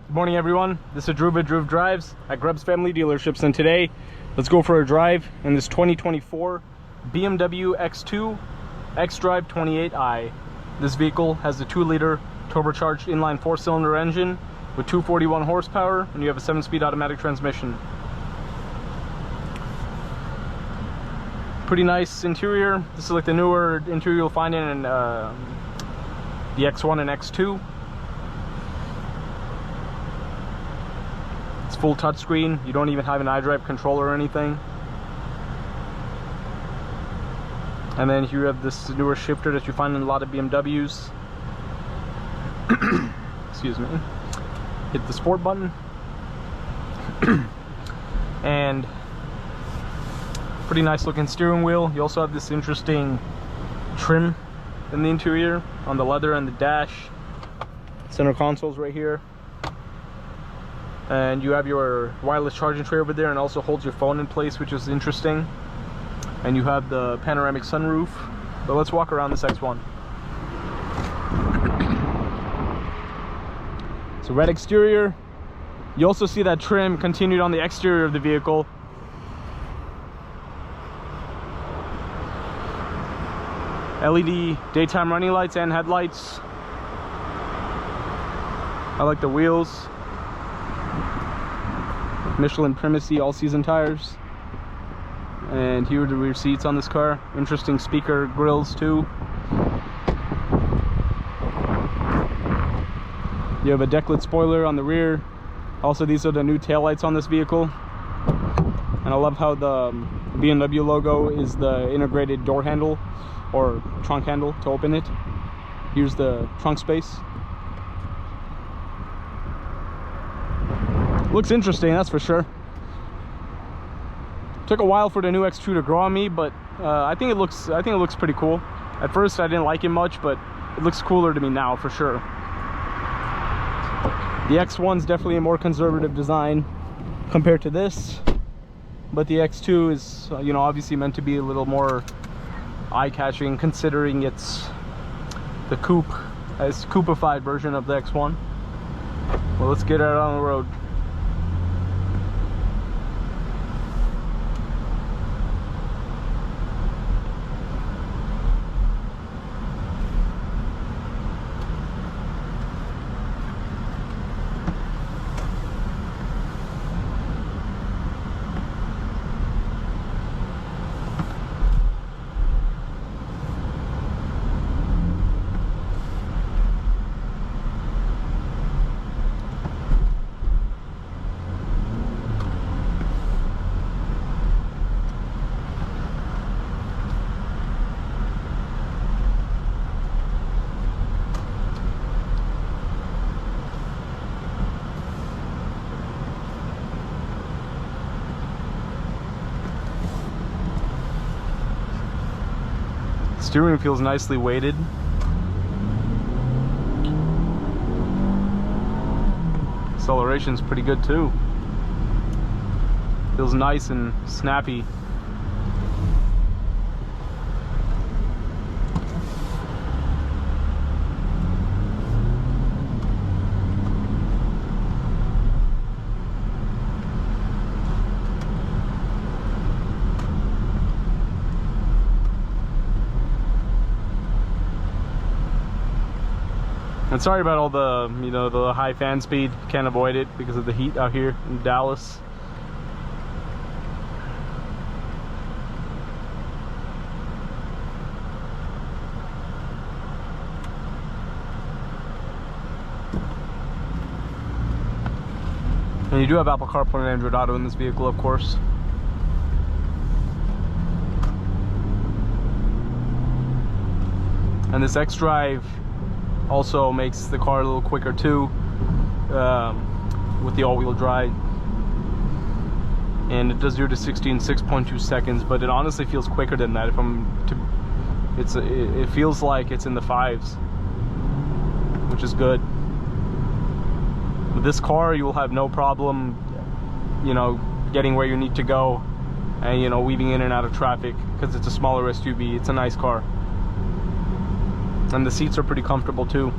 Good morning, everyone. This is Drew with Drew Drives at Grubbs Family Dealerships, and today let's go for a drive in this 2024 BMW X2 xDrive28i. This vehicle has a 2-liter turbocharged inline 4-cylinder engine with 241 horsepower, and you have a 7-speed automatic transmission. Pretty nice interior. This is like the newer interior you'll find in the X1 and X2. It's full touchscreen. You don't even have an iDrive controller or anything. And then here you have this newer shifter that you find in a lot of BMWs. Excuse me. Hit the sport button. And pretty nice looking steering wheel. You also have this interesting trim in the interior on the leather and the dash. Center consoles right here. And you have your wireless charging tray over there, and also holds your phone in place, which is interesting. And you have the panoramic sunroof. But let's walk around this X1. So red exterior. You also see that trim continued on the exterior of the vehicle. LED daytime running lights and headlights. I like the wheels. Michelin Primacy all-season tires. And here are the rear seats on this car. Interesting speaker grills too. You have a decklit spoiler on the rear. Also, these are the new taillights on this vehicle. And I love how the BMW logo is the integrated door handle or trunk handle to open it. Here's the trunk space. Looks interesting, that's for sure. Took a while for the new X2 to grow on me, but I think it looks pretty cool. At first I didn't like it much, but it looks cooler to me now for sure. The X1's definitely a more conservative design compared to this, but the X2 is, you know, obviously meant to be a little more eye-catching, considering it's the coupe-ified version of the X1. Well, let's get out on the road. Steering feels nicely weighted. Acceleration's pretty good too. Feels nice and snappy. And sorry about all the, you know, the high fan speed. Can't avoid it because of the heat out here in Dallas. And you do have Apple CarPlay and Android Auto in this vehicle, of course. And this xDrive also makes the car a little quicker too, with the all-wheel drive. And it does 0 to 60 in 6.2 seconds, but it honestly feels quicker than that. It feels like it's in the 5s, which is good. With this car, you will have no problem, you know, getting where you need to go, and, you know, weaving in and out of traffic, because it's a smaller SUV. It's a nice car. And the seats are pretty comfortable too.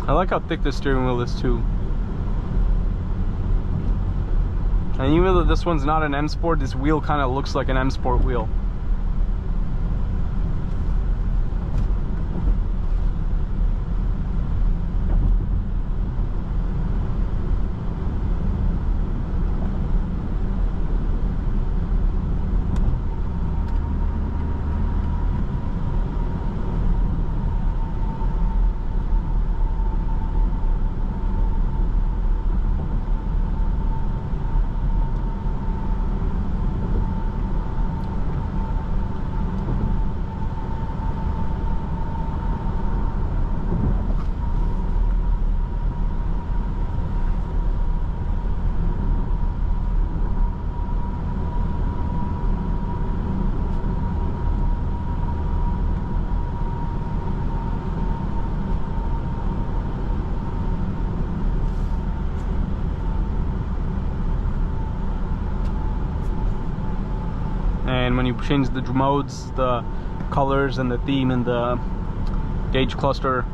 I like how thick the steering wheel is too. And even though this one's not an M Sport, this wheel kind of looks like an M Sport wheel. And when you change the modes, the colors and the theme and the gauge cluster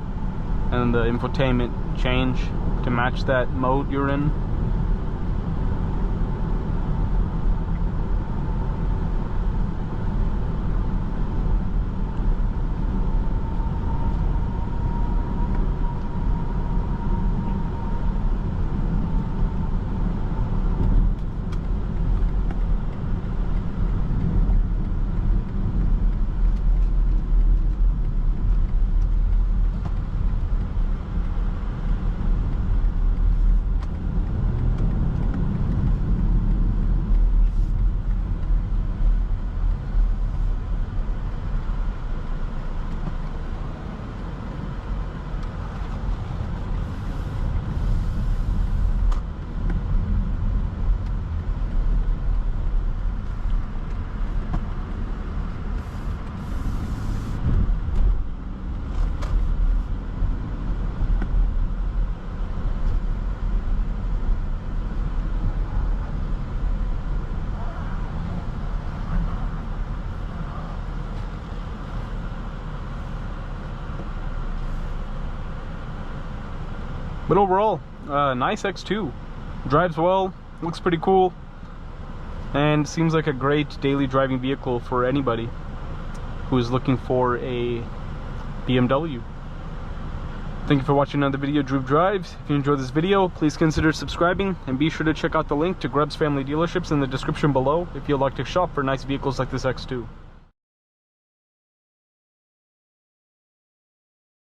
and the infotainment change to match that mode you're in. But overall, nice X2. Drives well, looks pretty cool, and seems like a great daily driving vehicle for anybody who is looking for a BMW. Thank you for watching another video, Drew Drives. If you enjoyed this video, please consider subscribing, and be sure to check out the link to Grubbs Family Dealerships in the description below if you'd like to shop for nice vehicles like this X2.